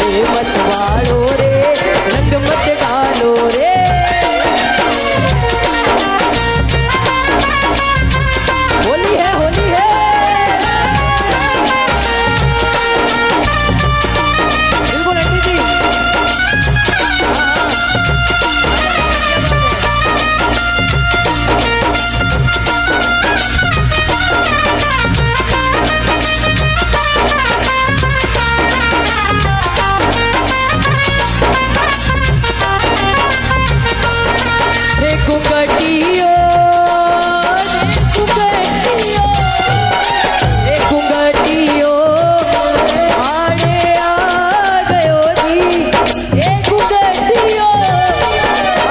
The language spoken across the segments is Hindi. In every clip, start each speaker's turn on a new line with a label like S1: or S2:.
S1: मत वालो रे, रंग मत डालो रे। होली है, होली है। बिल्कुल आंटी जी। कुंगटियो कुंगटियो आड़े आ गयो जी, ए कुंगटियो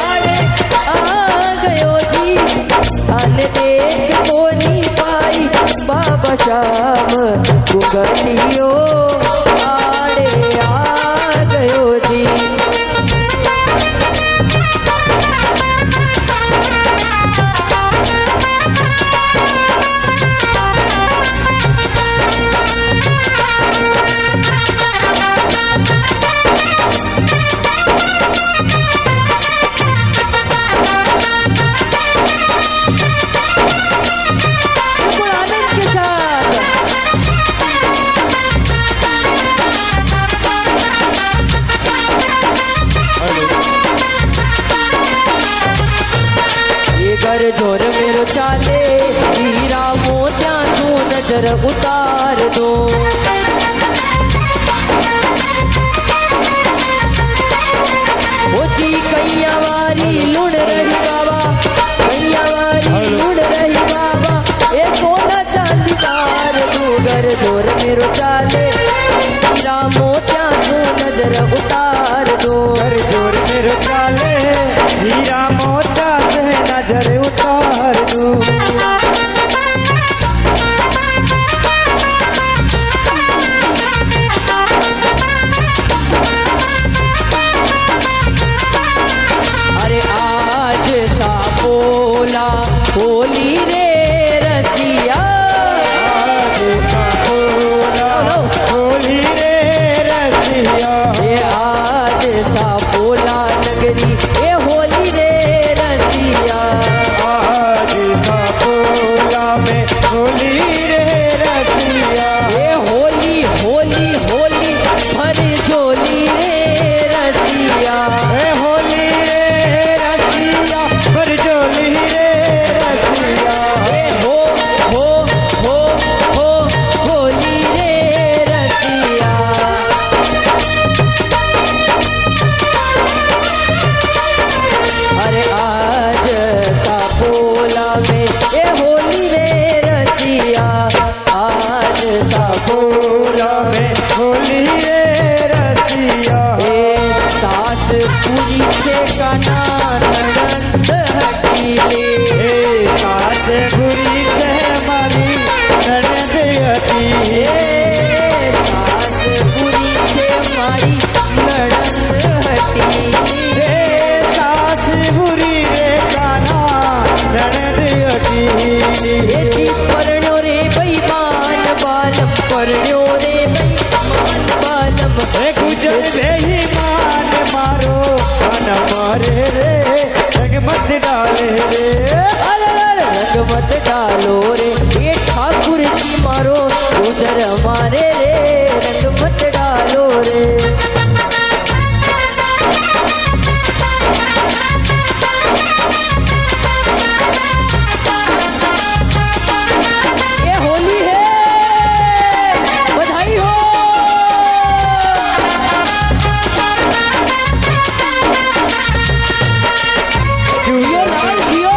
S1: आड़े आ गयो जी। अन देख कोनी पाई बाबा श्याम, कुंगटियो आड़े आ गयो जी। घर जोर मेरो चाले, हीरा मोतिया तू नजर उतार दो। ओ जी कैया वारी लुड़ रही बाबा, कैया वारी लुड़ रही बाबा, ए सोना चांदी तार दो। घर जोर मेरो चाले, हीरा मोतिया तू नजर उतार दो।
S2: घर जोर मेरो चाले, हीरा मोतिया से नजर उतार दो।
S1: अरे आज सा बोला होली रे रसिया,
S2: आज सा बोला होली रे रसिया।
S1: ये आज सा बोला नगरी, ये होली रे रसिया।
S2: आज सा बोला में होली रे रसिया।
S1: ये होली होली होली भर झोली रे रसिया।
S2: ए होली रे रसिया, पर जोली रे रसिया।
S1: ए हो होली रे रसिया। अरे आज सा बोला में ये होली रे रसिया, आज सा
S2: बोला में होली रे रसिया।
S1: ए सास पूरी से काना ननद हटीले,
S2: ए सास बुरी से हमारी ननद हटी।
S1: ए सास पूरी से मारी ननद हटीले।
S2: ए सास बुरी रे काना ननद हटी।
S1: ये जी परण्यो रे बेईमान बालम, परण्यो रे बेईमान बालम।
S2: ए गुजर बेईमान मारो मन मारे रे, रंग मत डाले रे।
S1: अरे रंग मत डालो रे, ये ठाकुर जी मारो गुजर हमारे रे, रंग मत डालो रे। ये होली है, बधाई हो। जियो लाल जियो।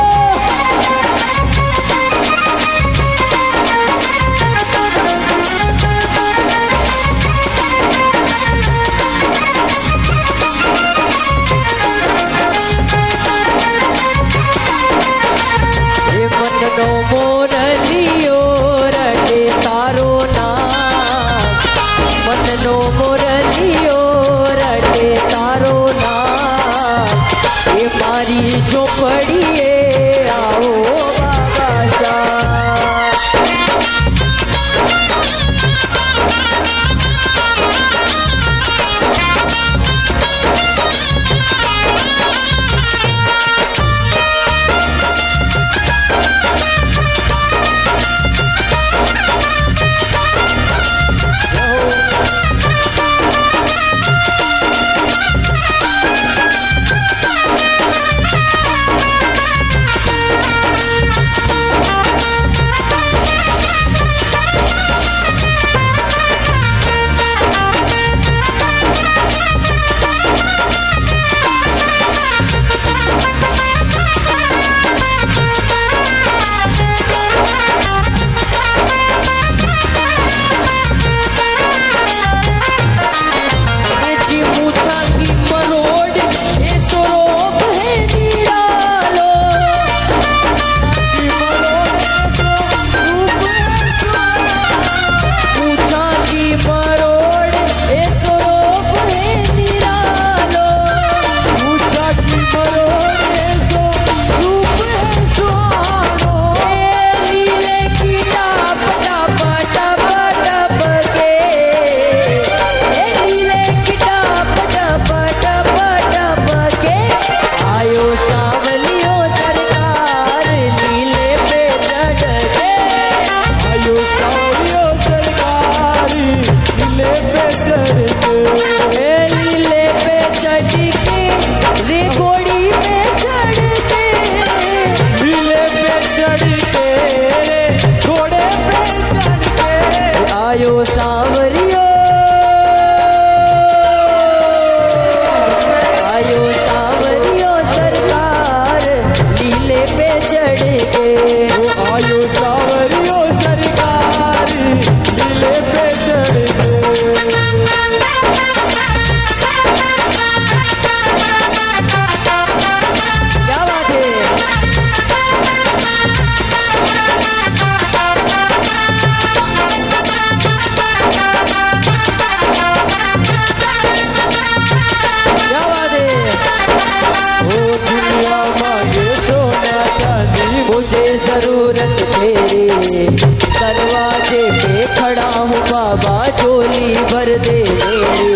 S1: दरवाजे पे खड़ा हूँ बाबा झोली भर दे मेरी।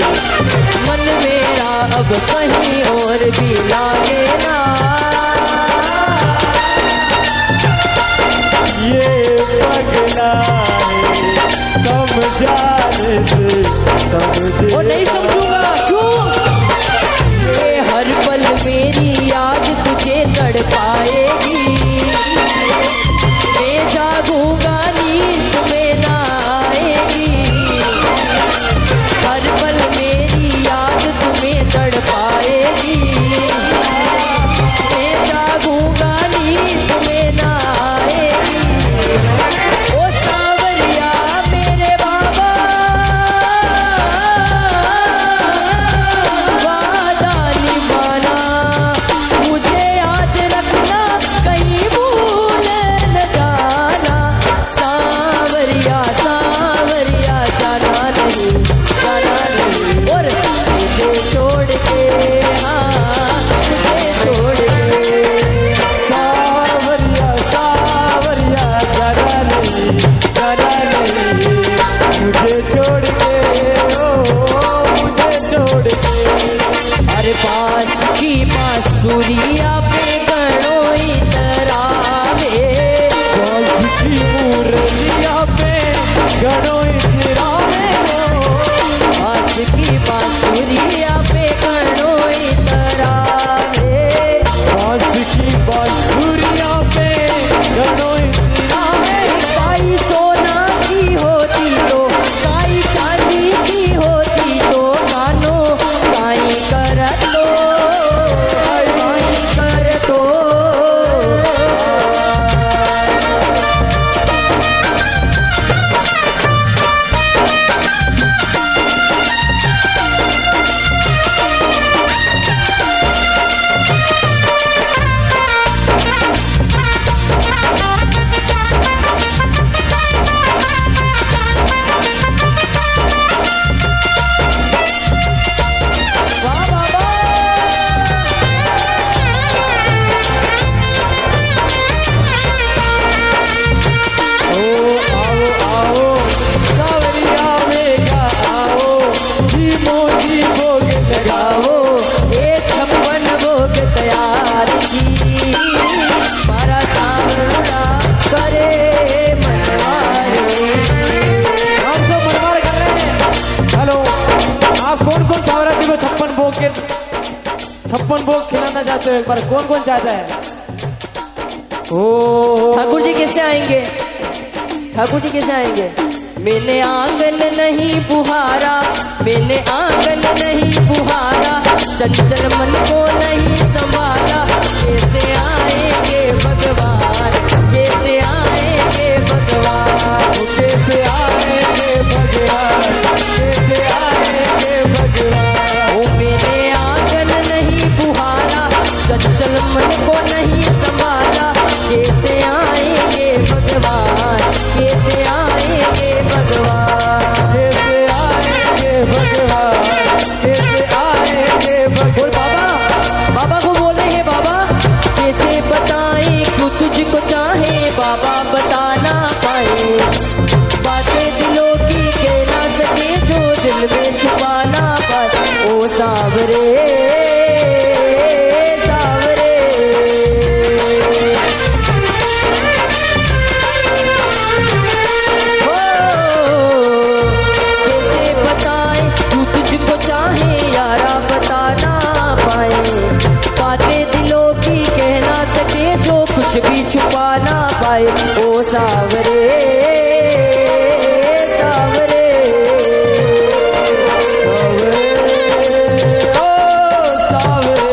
S1: मन मेरा अब कहीं और भी लागे ना।
S2: ये पगला है समझाने से समझे।
S1: वो नहीं समझूंगा क्यों? ये हर पल मेरी याद तुझे तड़ पाएगी। मैं जागूंगा नींद में ना आएगी। हर पल मेरी याद तुम्हें तड़ पाएगी। मैं जागूंगा नींद में ना आएगी। ओ सांवरिया मेरे बाबा वादा निभाना, मुझे याद रखना कहीं भूल न जाना। सांवरिया सांवरिया जाना नहीं और मुझे छोड़ के, हाँ मुझे छोड़ के।
S2: सावरिया सावरिया जाना नहीं मुझे छोड़ के, ओ मुझे छोड़ के।
S1: अरे पास की बांसुरिया पे गणोई तरावे।
S2: बांस की मुरलिया पे गणोई तरावे।
S1: पास की बांसुरिया पे गणोई तरावे।
S2: बांस की बांसुरिया पे गणोई तरावे।
S1: काई सोना की होती तो, काई चांदी की होती तो, कानो काई कर दो, काई कर दो। वाह बाबा।
S2: ओ आओ आओ सावरिया मेगा आओ, जीमो जी भोग लगाओ।
S1: ये 56 भोग तैयार की, मारा सावरा करे मनवारे।
S2: हम सब मनमार कर रहे हैं। हेलो, आप कौन कौन सावरा जी को 56 भोग खिलाना चाहते हो? एक बार कौन कौन चाहता है? ओ
S1: ठाकुर जी कैसे आएंगे? ठाकुर जी कैसे आएंगे? मैंने आंगन नहीं बुहारा, मैंने आंगन नहीं बुहारा, चंचल मन को नहीं संभाला। कैसे आएंगे भगवान, कैसे आएंगे भगवान,
S2: कैसे आएंगे भगवान, कैसे आएंगे भगवान।
S1: ओ मैंने आंगन नहीं बुहारा, चंचल मन को नहीं संभाला। कैसे आएंगे भगवान, कैसे आएंगे भगवान,
S2: कैसे आएंगे भगवान, कैसे आएंगे
S1: बोल
S2: भगवान।
S1: बाबा, बाबा को बोले हैं बाबा कैसे बताएं क्यों तुझको चाहे, बाबा बता ना पाए। बातें दिलों की कह ना सके जो दिल में छुपा ना पाए। ओ सावरे सावरे, हो कैसे बताएं तू तुझको चाहे यारा, बता ना पाए। बातें दिलों की कह ना सके जो कुछ भी छुपा ना पाए। ओ सावरे सावरे,
S2: ओ सावरे।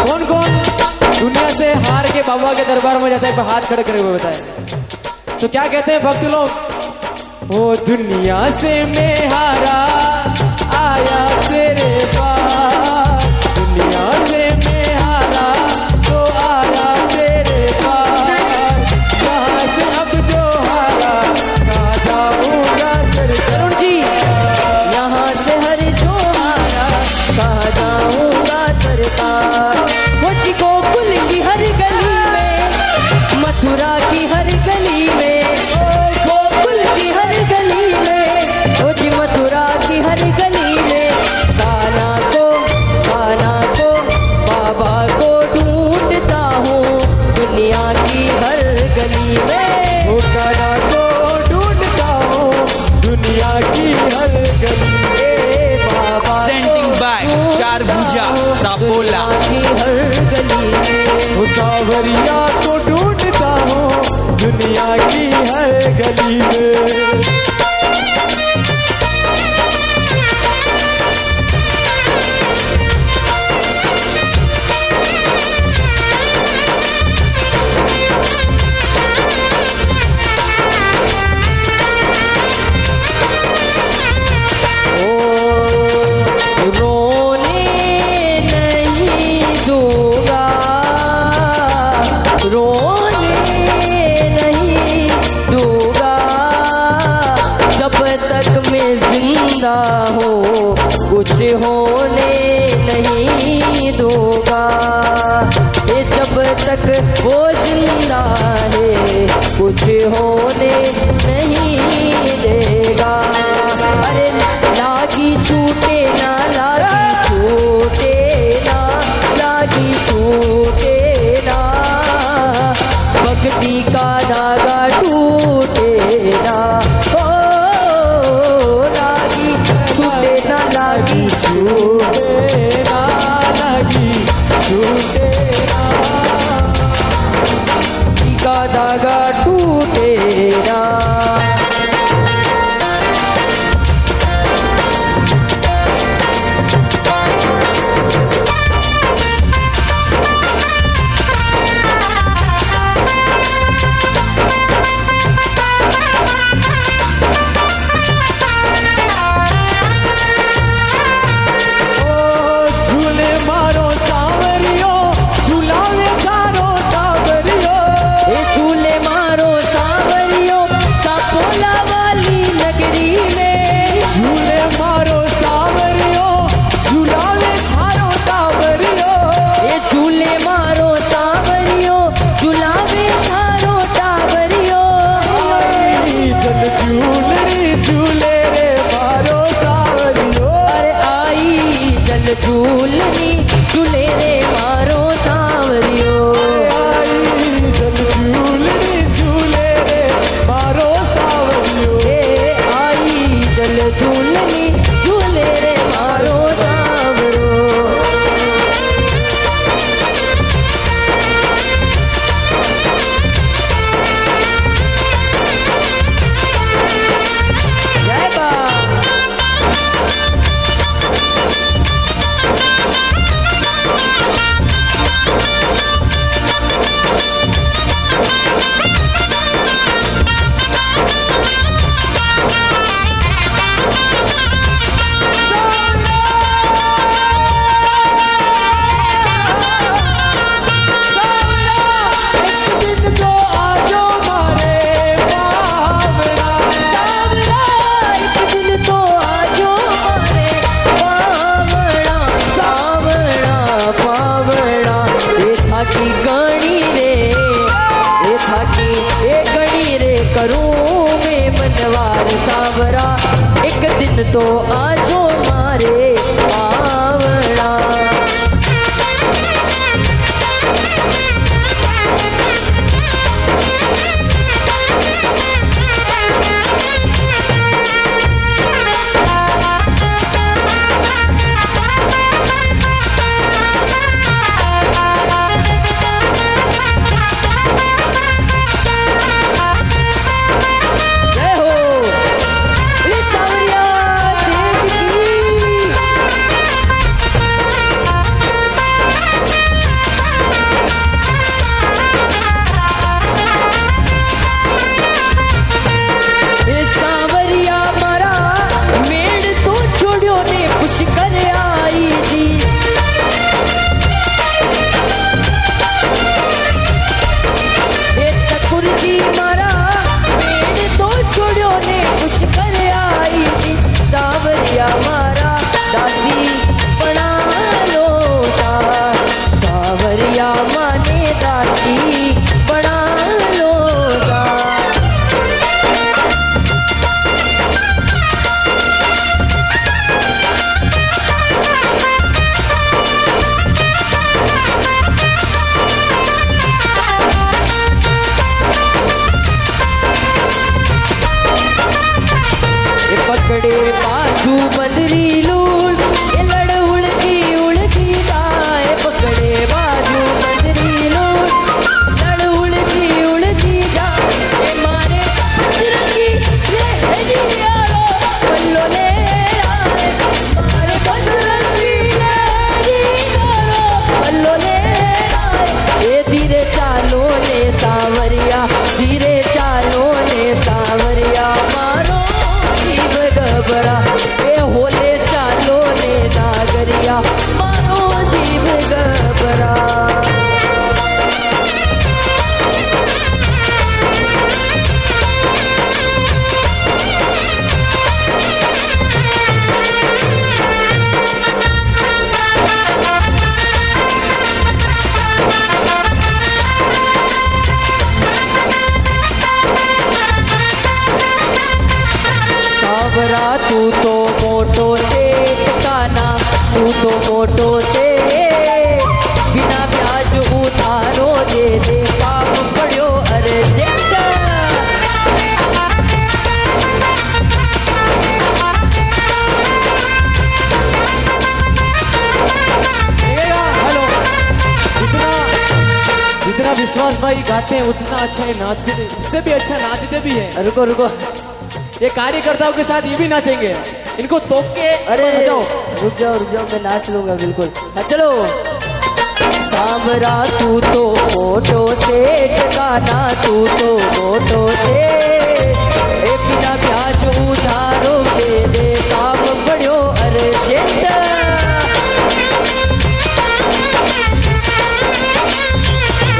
S2: कौन कौन दुनिया से हार के बाबा के दरबार में जाता है? पर हाथ खड़े करे हुए बताए तो क्या कहते हैं भक्त लोग? ओ दुनिया से मैं हारा आया तेरे पास,
S3: खरबूजा, सापोला।
S1: की हर गली में।
S2: वो सावरिया को ढूंढता हूँ दुनिया की हर गली में।
S1: हो कुछ होने नहीं दूंगा, ये जब तक वो जिंदा है कुछ होने नहीं देगा। अरे लागी छूटे ना, लागी छूटे ना, लागी छूटे ना, भक्ति का धागा टूटे ना। लागी
S2: छूटे ना, लागी छूटे ना,
S1: का धागा टूटे ना। झूलनी झूले रे मारो सांवरियो,
S2: आई जल झूलनी झूले रे मारो सांवरियो,
S1: आई जल झूलनी झूले रे मारो सांवरियो। जय बा की गणी रे, ये थाकी ये गणी रे करूं मैं मनवार सावरा, एक दिन तो आजो मारे आवड़ा। पकड़े पाछू बंदरी लूल, ये लड़ उड़ती उड़ सावरा तू तो मोटो से काना, तू तो मोटो से बिना ब्याज उधारो दे दे, काम पड़ो अर्जेंट।
S2: हेलो, जितना विश्वास भाई गाते हैं उतना अच्छा है नाचते, उससे भी अच्छा नाचते भी है।
S1: रुको रुको,
S2: ये कार्यकर्ताओं के साथ ये भी नाचेंगे, इनको तोक के
S1: अरे
S2: जाओ।
S1: रुक जाओ, मैं नाच लूंगा बिल्कुल। हाँ चलो। सावरा तू तो मोटो से टकाना, तू तो मोटो से ए बिना ब्याज उधारो दे दे, काम पड़ो अर्जेंट।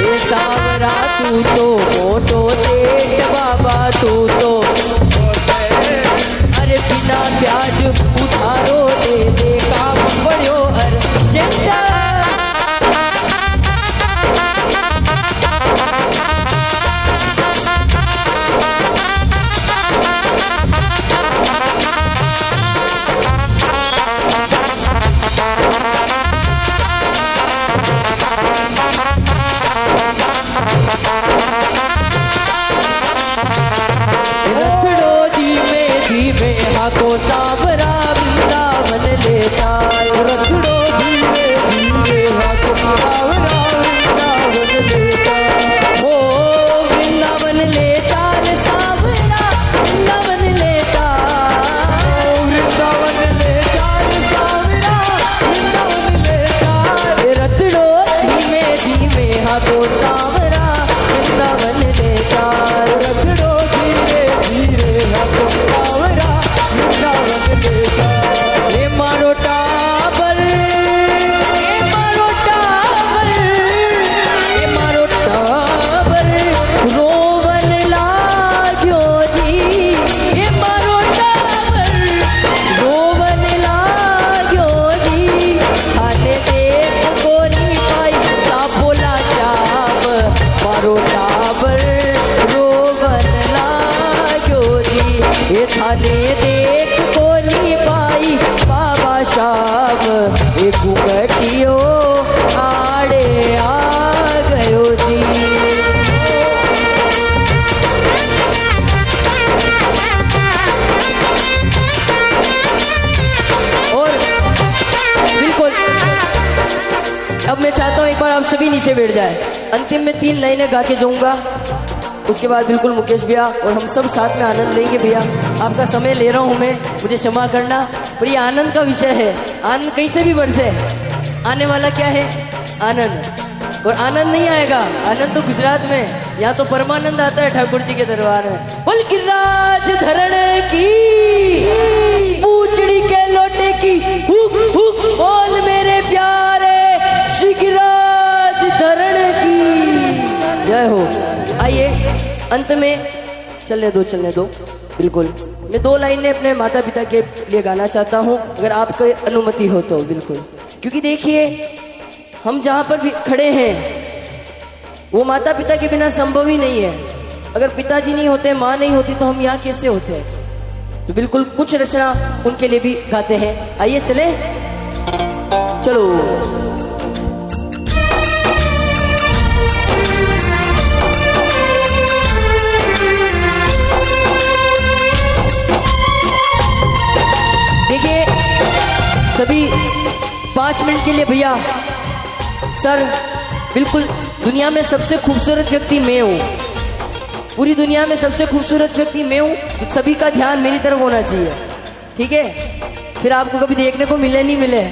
S1: ए सावरा तू तो मोटो से बाबा, तू तो अरे बिना ब्याज उधारो दे दे, काम पड़ो अर्जेंट। को सावरा वृंदावन ले चाल, रखड़ो धीरे धीरे हाथों सावरा वृंदावन ले चाल। हो वृंदावन ले चाल, सावरा वृंदावन ले चाल, वृंदावन ले चाल, सावरा वृंदावन ले चाल। रखड़ो धीमे धीमे हाथों सावरा वृंदावन ले चाल, रखड़ो धीरे धीरे हाथों सावरा ये मारो टाबर, ये मारो टाबर, ये मारो टाबर रोवन लाग्यो जी, ये मारो टाबर रोवन लाग्यो जी। थाने देख गोरी पाई सापोला शाप, मारो टाबर रोवन लाग्यो जी। ये थाने देख कोनी पाई बाबा साहब, एक घुघटियो आड़े आ गयो जी। और बिल्कुल अब मैं चाहता हूँ एक बार आप सभी नीचे बैठ जाए। अंतिम में 3 लाइनें गा के जाऊंगा, उसके बाद बिल्कुल मुकेश भैया और हम सब साथ में आनंद लेंगे। भैया आपका समय ले रहा हूँ मैं, मुझे क्षमा करना, पर ये आनंद का विषय है। आनंद कहीं से भी बरसे, आने वाला क्या है आनंद, और आनंद नहीं आएगा, आनंद तो गुजरात में, यहाँ तो परमानंद आता है ठाकुर जी के दरबार में। बोल गिरिराज धरण की, पूछड़ी के लोटे की, हुक हुक बोल मेरे प्यारे श्री गिरिराज धरण की जय हो। आइए अंत में चलने दो बिल्कुल। मैं 2 लाइनें अपने माता पिता के लिए गाना चाहता हूँ, अगर आपकी अनुमति हो तो बिल्कुल। क्योंकि देखिए हम जहाँ पर भी खड़े हैं वो माता पिता के बिना संभव ही नहीं है। अगर पिताजी नहीं होते, माँ नहीं होती, तो हम यहाँ कैसे होते। तो बिल्कुल कुछ रचना उनके लिए भी गाते हैं। आइए चले, चलो। देखिए सभी 5 मिनट के लिए भैया। सर बिल्कुल दुनिया में सबसे खूबसूरत व्यक्ति मैं हूँ, पूरी दुनिया में सबसे खूबसूरत व्यक्ति मैं हूँ, तो सभी का ध्यान मेरी तरफ होना चाहिए, ठीक है। फिर आपको कभी देखने को मिले नहीं मिले,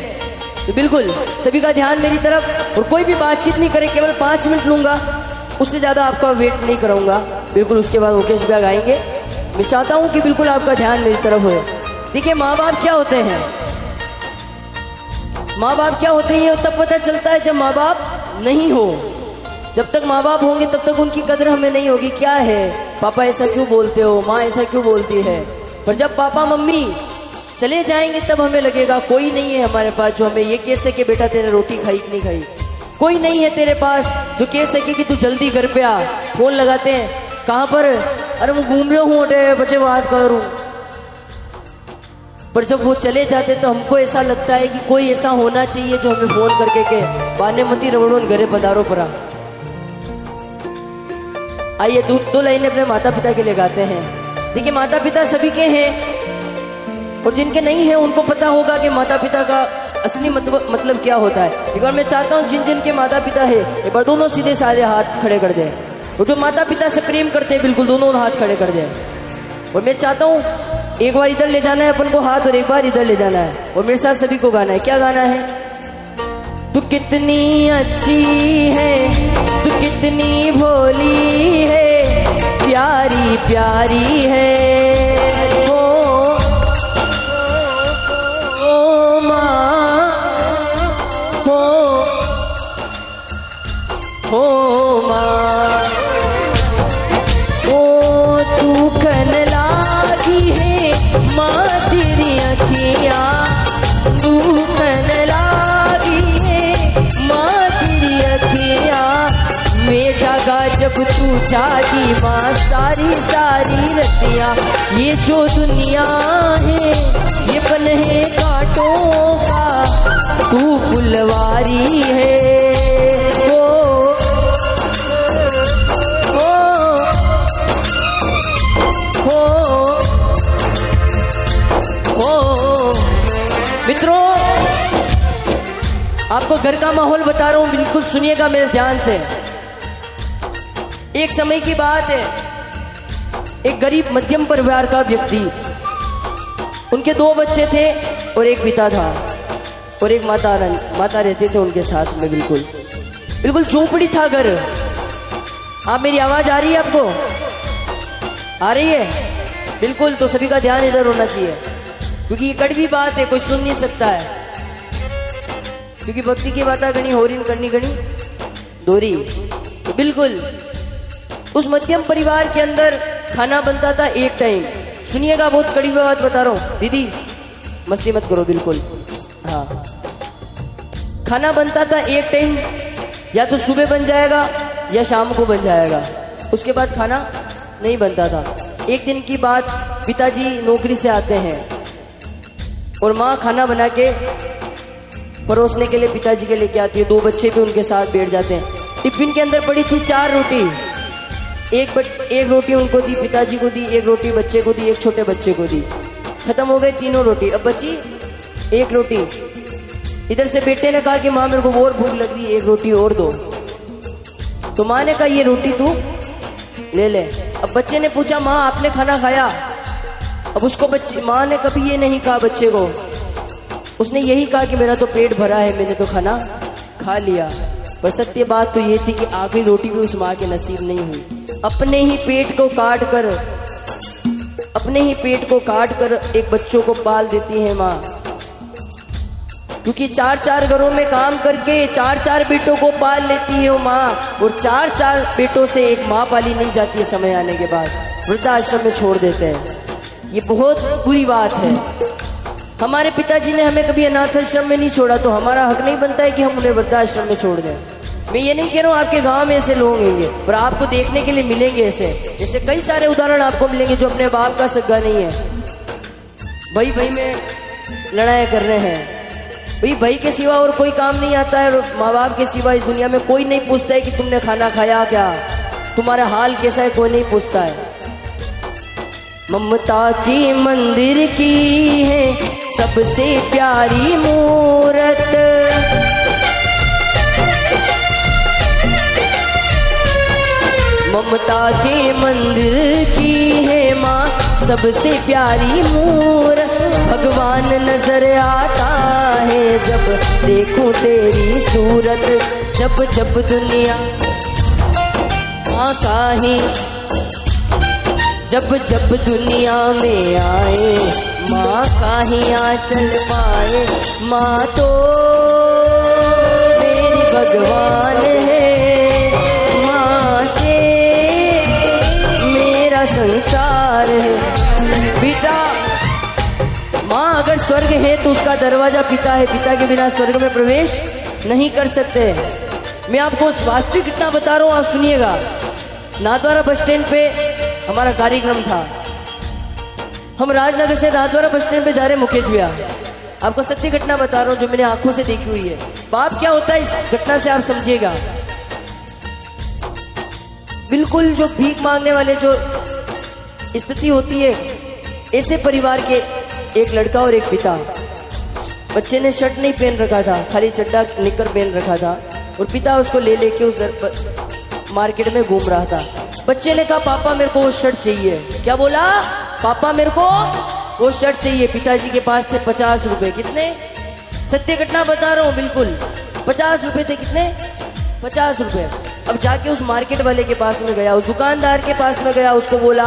S1: तो बिल्कुल सभी का ध्यान मेरी तरफ। और कोई भी बातचीत नहीं करे, केवल 5 मिनट लूंगा, उससे ज़्यादा आपका वेट नहीं कराऊंगा बिल्कुल। उसके बाद मुकेश भैया गाएंगे। मैं चाहता हूँ कि बिल्कुल आपका ध्यान मेरी तरफ हो। देखिए माँ बाप क्या होते हैं, माँ बाप क्या होते हैं ये तब पता चलता है जब माँ बाप नहीं हो। जब तक माँ बाप होंगे तब तक उनकी कदर हमें नहीं होगी। क्या है पापा ऐसा क्यों बोलते हो, माँ ऐसा क्यों बोलती है। पर जब पापा मम्मी चले जाएंगे तब हमें लगेगा कोई नहीं है हमारे पास जो हमें ये कह सके बेटा तेरे रोटी खाई कि नहीं खाई। कोई नहीं है तेरे पास जो कह सके कि तू जल्दी घर पे आ। फोन लगाते हैं, कहाँ पर, अरे मैं घूम रहा हूँ बच्चे बात करूँ। पर जब वो चले जाते तो हमको ऐसा लगता है कि कोई ऐसा होना चाहिए जो हमें फोन करके के बानेमती रवड़ोन घरे पधारो परा। आइए दो लाइनें अपने माता पिता के लिए गाते हैं। देखिए माता पिता सभी के हैं और जिनके नहीं हैं उनको पता होगा कि माता पिता का असली मतलब क्या होता है। एक बार मैं चाहता हूँ जिन जिन के माता पिता है एक बार दोनों सीधे सारे हाथ खड़े कर दें, और जो माता पिता से प्रेम करते हैं बिल्कुल दोनों हाथ खड़े कर दें। और मैं चाहता हूँ एक बार इधर ले जाना है अपन को हाथ और एक बार इधर ले जाना है और मेरे साथ सभी को गाना है। क्या गाना है? तू कितनी अच्छी है, तू कितनी भोली है, प्यारी प्यारी है ओ माँ हो माँ। ओ तू खन लागी है माँ तेरी अखियाँ, तू खन लागी है माँ तेरी अखियाँ। मैं जागा जब तू जागी माँ सारी सारी रतियाँ। ये जो दुनिया है ये बन है कांटों का, तू फुलवारी है मित्रों। आपको घर का माहौल बता रहा हूं, बिल्कुल सुनिएगा मेरे ध्यान से। एक समय की बात है, एक गरीब मध्यम परिवार का व्यक्ति, उनके 2 बच्चे थे और एक पिता था और एक माता रहते थे उनके साथ में। बिल्कुल झोपड़ी था घर। आप मेरी आवाज आ रही है? आपको आ रही है? बिल्कुल। तो सभी का ध्यान इधर होना चाहिए क्योंकि ये कड़वी बात है, कोई सुन नहीं सकता है। क्योंकि भक्ति की बात गणी होरिन करनी गणी दोरी। तो बिल्कुल उस मध्यम परिवार के अंदर खाना बनता था एक टाइम। सुनिएगा, बहुत कड़ी बात बता रहा हूँ दीदी, मस्ती मत करो। बिल्कुल हाँ, खाना बनता था एक टाइम, या तो सुबह बन जाएगा या शाम को बन जाएगा, उसके बाद खाना नहीं बनता था। एक दिन की बात, पिताजी नौकरी से आते हैं और माँ खाना बना के परोसने के लिए पिताजी के लेके आती है। 2 बच्चे भी उनके साथ बैठ जाते हैं। टिफिन के अंदर पड़ी थी 4 रोटी। एक रोटी उनको दी, पिताजी को दी, एक रोटी बच्चे को दी, एक छोटे बच्चे को दी। खत्म हो गई तीनों रोटी। अब बची 1 रोटी। इधर से बेटे ने कहा कि माँ मेरे को और भूख लग रही है, 1 रोटी और दो। तो माँ ने कहा ये रोटी तू ले ले। अब बच्चे ने पूछा माँ आपने खाना खाया? अब उसको माँ ने कभी ये नहीं कहा बच्चे को, उसने यही कहा कि मेरा तो पेट भरा है, मैंने तो खाना खा लिया। पर सत्य बात तो ये थी कि आखिरी रोटी भी उस माँ के नसीब नहीं हुई। अपने ही पेट को काट कर एक बच्चों को पाल देती है माँ। क्योंकि 4-4 घरों में काम करके 4-4 बेटों को पाल लेती है वो माँ, और 4-4 बेटों से एक माँ पाली नहीं जाती है। समय आने के बाद वृद्धाश्रम में छोड़ देते हैं। ये बहुत बुरी बात है। हमारे पिताजी ने हमें कभी अनाथ आश्रम में नहीं छोड़ा, तो हमारा हक नहीं बनता है कि हम उन्हें वृद्धाश्रम में छोड़ दें। मैं ये नहीं कह रहा हूँ आपके गांव में ऐसे लोग होंगे, पर आपको देखने के लिए मिलेंगे ऐसे कई सारे उदाहरण आपको मिलेंगे जो अपने बाप का सगा नहीं है, भाई में लड़ाई कर रहे हैं। भाई के सिवा और कोई काम नहीं आता है, और माँ बाप के सिवा इस दुनिया में कोई नहीं पूछता है कि तुमने खाना खाया क्या, तुम्हारा हाल कैसा है, कोई नहीं पूछता है। ममता की मंदिर की है सबसे प्यारी मूरत, ममता के मंदिर की है माँ सबसे प्यारी मूरत। भगवान नजर आता है जब देखूं तेरी सूरत, जब जब दुनिया माँ का ही, जब जब दुनिया में आए माँ का ही आंचल पाए। माँ तो मेरी भगवान है, माँ से मेरा संसार है। बेटा माँ अगर स्वर्ग है तो उसका दरवाजा पिता है, पिता के बिना स्वर्ग में प्रवेश नहीं कर सकते। मैं आपको वास्तविक घटना बता रहा हूँ, आप सुनिएगा। नाथद्वारा बस स्टैंड पे हमारा कार्यक्रम था। हम राजनगर से राजद्वारा बस स्टैंड पे जा रहे हैं मुकेश भैया, आपको सत्य घटना बता रहा हूँ जो मैंने आंखों से देखी हुई है। बाप क्या होता है इस घटना से आप समझिएगा। बिल्कुल जो भीख मांगने वाले जो स्थिति होती है, ऐसे परिवार के एक लड़का और एक पिता, बच्चे ने शर्ट नहीं पहन रखा था, खाली चड्डा निकर पहन रखा था और पिता उसको ले लेके उस मार्केट में घूम रहा था। बच्चे ने कहा पापा मेरे को वो शर्ट चाहिए। क्या बोला? पापा मेरे को वो शर्ट चाहिए। पिताजी के पास थे 50 रुपए। कितने? सत्य घटना बता रहा हूँ, बिल्कुल 50 रुपए थे। कितने? 50 रुपए। अब जाके उस मार्केट वाले के पास में गया, उस दुकानदार के पास में गया, उसको बोला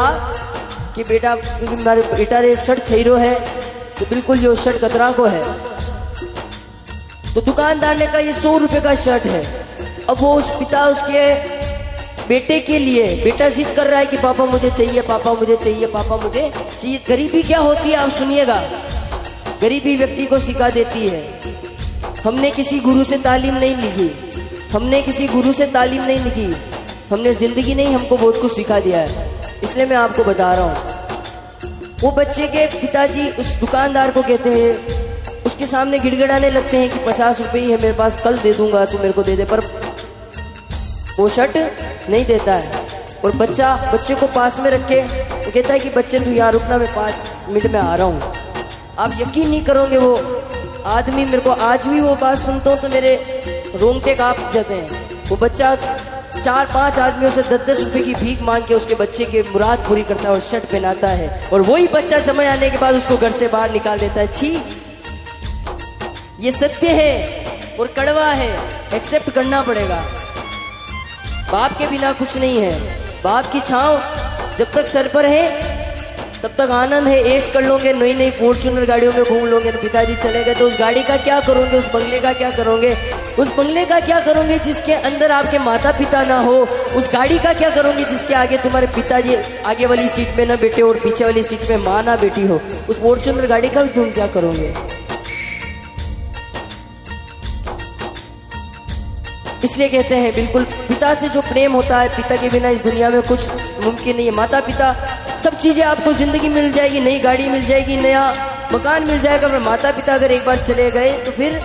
S1: कि बेटा मेरे बेटा रे शर्ट चाहिए है, तो बिल्कुल ये शर्ट कतरा को है। तो दुकानदार ने कहा ये 100 रुपए का शर्ट है। अब वो उस पिता उसके बेटे के लिए, बेटा जिद कर रहा है कि पापा मुझे चाहिए, पापा मुझे चाहिए, पापा मुझे चाहिए। गरीबी क्या होती है आप सुनिएगा। गरीबी व्यक्ति को सिखा देती है। हमने किसी गुरु से तालीम नहीं लिखी, हमने किसी गुरु से तालीम नहीं लिखी, हमने जिंदगी नहीं हमको बहुत कुछ सिखा दिया है। इसलिए मैं आपको बता रहा हूँ। वो बच्चे के पिताजी उस दुकानदार को कहते हैं, उसके सामने गिड़गिड़ाने लगते हैं कि 50 रुपए ही है मेरे पास, कल दे दूंगा, तू मेरे को दे दे। पर वो शर्ट नहीं देता है। और बच्चे को पास में रख के वो कहता है कि बच्चे तू यहाँ रुकना, मैं 5 मिनट में आ रहा हूँ। आप यकीन नहीं करोगे, वो आदमी मेरे को आज भी वो बात सुनता हूँ तो मेरे रोंगटे कांप जाते हैं। वो बच्चा 4-5 आदमियों से 10-10 रुपए की भीख मांग के उसके बच्चे की मुराद पूरी करता है और शर्ट पहनाता है। और वही बच्चा समय आने के बाद उसको घर से बाहर निकाल देता है। छी, ये सत्य है और कड़वा है, एक्सेप्ट करना पड़ेगा। बाप के बिना कुछ नहीं है। बाप की छांव जब तक सर पर है तब तक आनंद है, ऐश कर लोगे, नई नई फॉर्च्यूनर गाड़ियों में घूम लोगे। पिताजी चले गए तो उस गाड़ी का क्या करोगे, उस बंगले का क्या करोगे, उस बंगले का क्या करोगे जिसके अंदर आपके माता पिता ना हो, उस गाड़ी का क्या करोगे जिसके आगे तुम्हारे पिताजी आगे वाली सीट पे ना बैठे और पीछे वाली सीट पे माँ ना बैठी हो, उस फॉर्च्यूनर गाड़ी का भी तुम क्या करोगे। इसलिए कहते हैं बिल्कुल पिता से जो प्रेम होता है, पिता के बिना इस दुनिया में कुछ मुमकिन नहीं है। माता पिता सब चीजें आपको जिंदगी मिल जाएगी, नई गाड़ी मिल जाएगी, नया मकान मिल जाएगा, पर माता पिता अगर एक बार चले गए तो फिर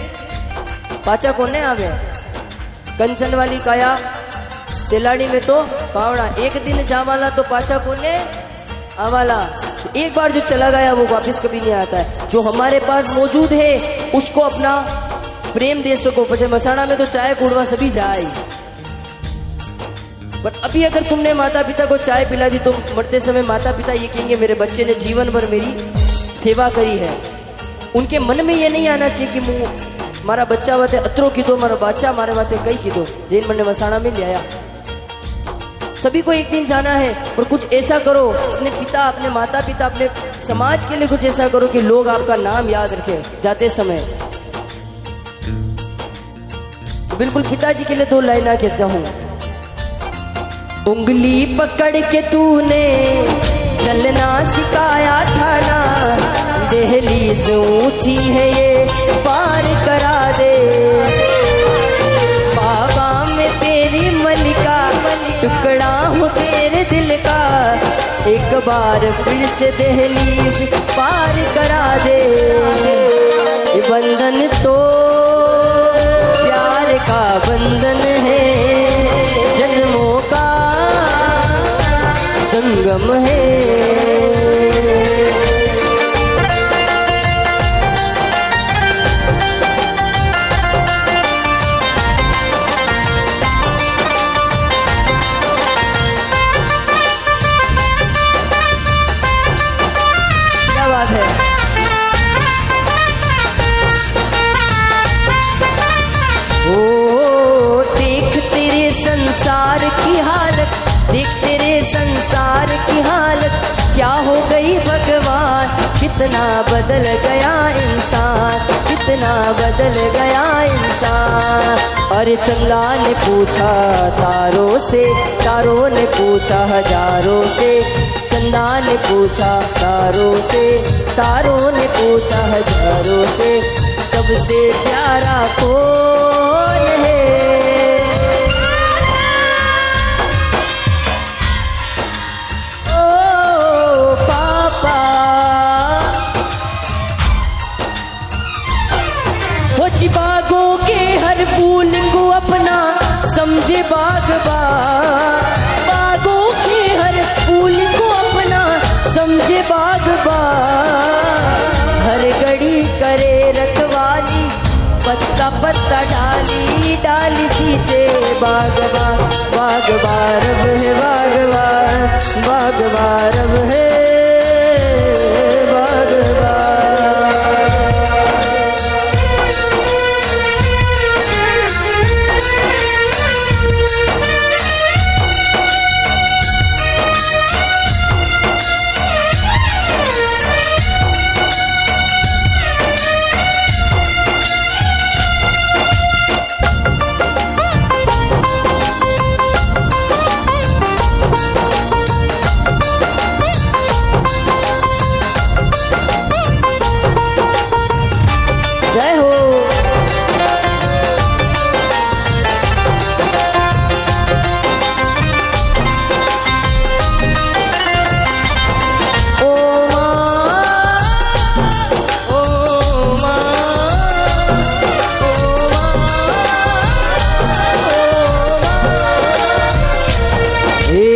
S1: पाचा कोने आ गए। कंचन वाली काया तेलाड़ी में तो पावड़ा, एक दिन जावाला तो पाचा कोने आवाला। एक बार जो चला गया वो वापस कभी नहीं आता है। जो हमारे पास मौजूद है उसको अपना प्रेम दे सको। पचे मसाना में तो चाय कुड़वा सभी जाए, बट अभी अगर तुमने माता पिता को चाय पिला दी तो मरते समय माता पिता ये कहेंगे मेरे बच्चे ने जीवन भर मेरी सेवा करी है। उनके मन में ये नहीं आना चाहिए कि मारा बच्चा वाते अतरो कीधो, मारा बच्चा मारे वाते कई कीधो, जैन मन ने मसाना में लिया। सभी को एक दिन जाना है, पर कुछ ऐसा करो अपने पिता, अपने माता पिता, अपने समाज के लिए कुछ ऐसा करो कि लोग आपका नाम याद रखें जाते समय। बिल्कुल पिताजी के लिए 2 लाइना कहता हूँ। उंगली पकड़ के तूने चलना सिखाया था ना, दहलीज ऊंची है ये पार करा दे। बाबा मैं तेरी मलिका, टुकड़ा हूँ तेरे दिल का, एक बार फिर से दहलीज पार करा दे। ये बंधन तो प्यार का बंधन है, जन्मों का संगम है। क्या बात है। ओ देख तेरे संसार की हालत, देख तेरे संसार की हालत, क्या हो गई भगवान, कितना बदल गया इंसान, कितना बदल गया इंसान। अरे चंदा ने पूछा तारों से, तारों ने पूछा हजारों से, चंदा ने पूछा तारों से, तारों ने पूछा हजारों से, सबसे प्यारा कौन है। ओ पापा बागबान, बागों के हर फूल को अपना समझे बागबान, हर घड़ी करे रखवाली, पत्ता पत्ता डाली डाली सींचे बागबान, बागबान रब है बागबान, बागबान रब है बागबान। जय हो। ओ माँ, ओ माँ, ओ माँ, ओ माँ। हे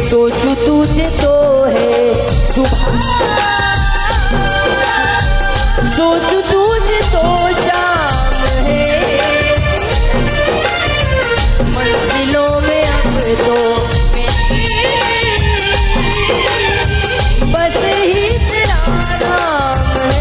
S1: सोचू तुझे तो है सुबह, सोचू तुझे तो शाम है, मंजिलों में अब तो बस ही तेरा नाम है।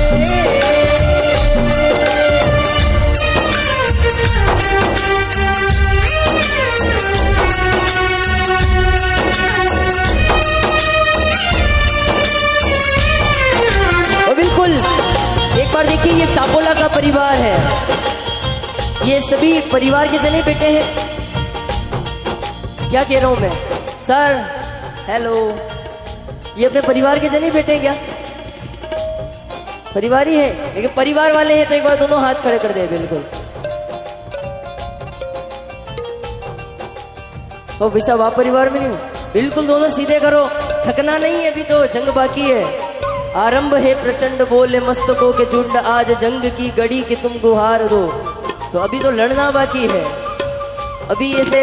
S1: और बिल्कुल एक बार देखिए, ये सापोला का परिवार है, ये सभी परिवार के जने बेटे हैं। क्या कह रहा हूं मैं सर? हेलो, ये अपने परिवार के जने बेटे हैं क्या? परिवार ही है, लेकिन परिवार वाले हैं तो एक बार दोनों हाथ खड़े कर दे। बिल्कुल। तो भाई साहब आप परिवार में नहीं हो? बिल्कुल, दोनों सीधे करो, थकना नहीं है, अभी तो जंग बाकी है। आरंभ है प्रचंड बोले मस्तकों के झुंड, आज जंग की घड़ी कि तुम गुहार दो। तो अभी तो लड़ना बाकी है, अभी ऐसे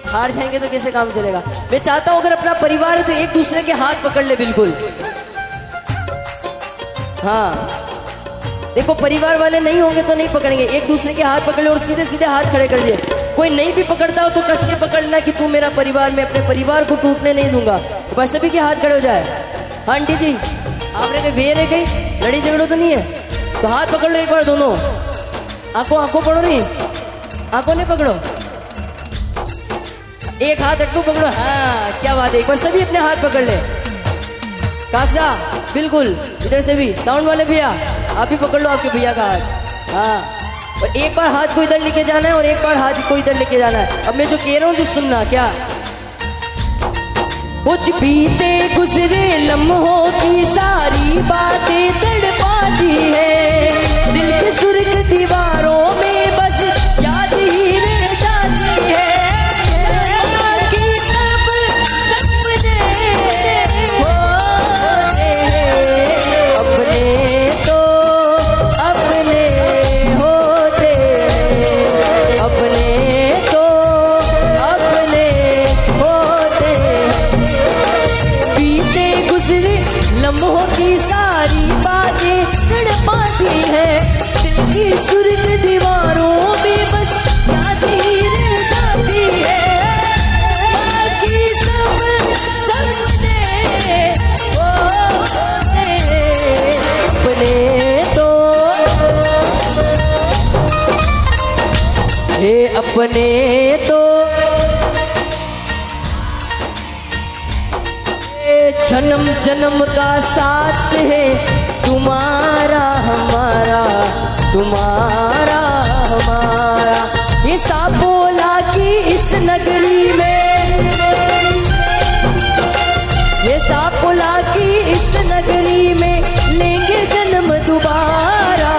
S1: हार जाएंगे तो कैसे काम चलेगा। मैं चाहता हूं अगर अपना परिवार है तो एक दूसरे के हाथ पकड़ ले। बिल्कुल, हाँ देखो, परिवार वाले नहीं होंगे तो नहीं पकड़ेंगे, एक दूसरे के हाथ पकड़ ले और सीधे सीधे हाथ खड़े कर दिए। कोई नहीं भी पकड़ता हो तो कस के पकड़ना कि तू मेरा परिवार, मैं अपने परिवार को टूटने नहीं दूंगा। तो बस सभी के हाथ खड़े हो जाए। हाँ आंटी जी, आपने कहीं बेर है, कहीं लड़ी झगड़ो तो नहीं है? तो हाथ पकड़ लो एक बार दोनों। आंखों आंखों पकड़ो, नहीं आंखों नहीं पकड़ो, एक हाथ अट्टू पकड़ो। हाँ क्या बात है, एक बार सभी अपने हाथ पकड़ ले। काक्षा बिल्कुल, इधर से भी साउंड वाले भैया आप भी पकड़ लो आपके भैया का हाथ। हाँ, और एक बार हाथ को इधर लेके जाना है और एक बार हाथ को इधर लेके जाना है। अब मैं जो कह रहा हूँ जो सुनना। क्या? कुछ बीते गुजरे लम्हों की सारी बातें तड़पाती है, दिल के सुर्ख दीवारों में बस याद ही रह जाती है। बाकी सब सपने होते हैं, अपने तो अपने होते हैं, अपने तो अपने होते हैं। बीते गुजरे लम्हों की सारी बातें तड़पाती है, दिल की सुर्ख दीवारों में बस याद ही रह जाती है। बाकी सब सपने होते हैं, अपने तो हे अपने तो जन्म जन्म का साथ है तुम्हारा हमारा, तुम्हारा हमारा। ये सापोला की इस नगरी में, ये सापोला की इस नगरी में लेंगे जन्म दोबारा।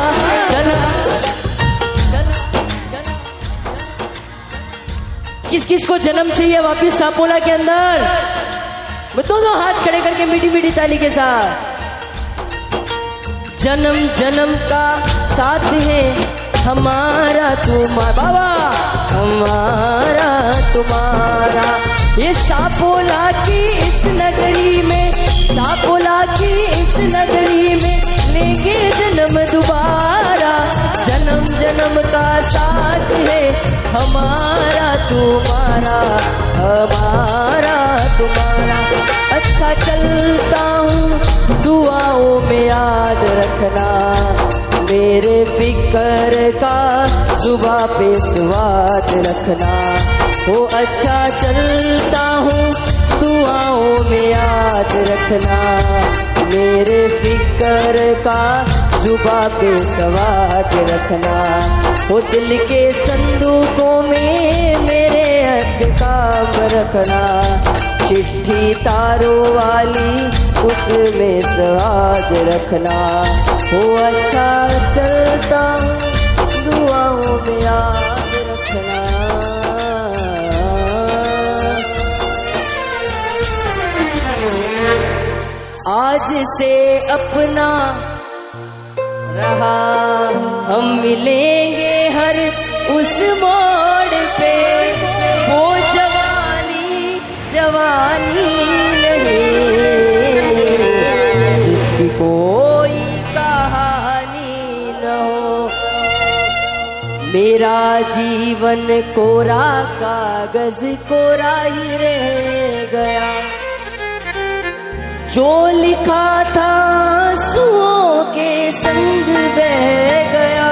S1: किस किस को जन्म चाहिए वापिस सापोला के अंदर? मैं दोनों हाथ खड़े करके मीठी मीठी ताली के साथ। जन्म जन्म का साथ है हमारा तुम्हारा। बाबा हमारा तुम्हारा। ये सापोला की इस नगरी में, सापोला की इस नगरी में लेंगे जन्म दोबारा। जन्म जन्म का साथ है हमारा तुम्हारा, हमारा तुम्हारा। अच्छा चलता हूँ दुआओं में याद रखना, मेरे फिक्र का सुबह पे स्वाद रखना। वो अच्छा चलता हूँ दुआओं में याद रखना, मेरे फिक्र का सुबह पे स्वाद रखना। वो दिल के संदूकों में मेरे काम रखना, चिट्ठी तारों वाली उसमें स्वाद रखना। वो अच्छा चलता दुआओं में याद रखना। आज से अपना रहा, हम मिलेंगे हर उस मोड़ पे। वो जवानी जवानी नहीं जिसकी कोई कहानी न हो। मेरा जीवन कोरा कागज कोरा ही रह गया, जो लिखा था आंसुओं के संग बह गया।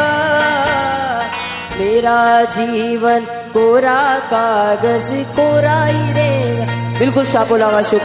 S1: मेरा जीवन कोरा कागज कोरा ही रह गया। बिल्कुल सापोला वासियों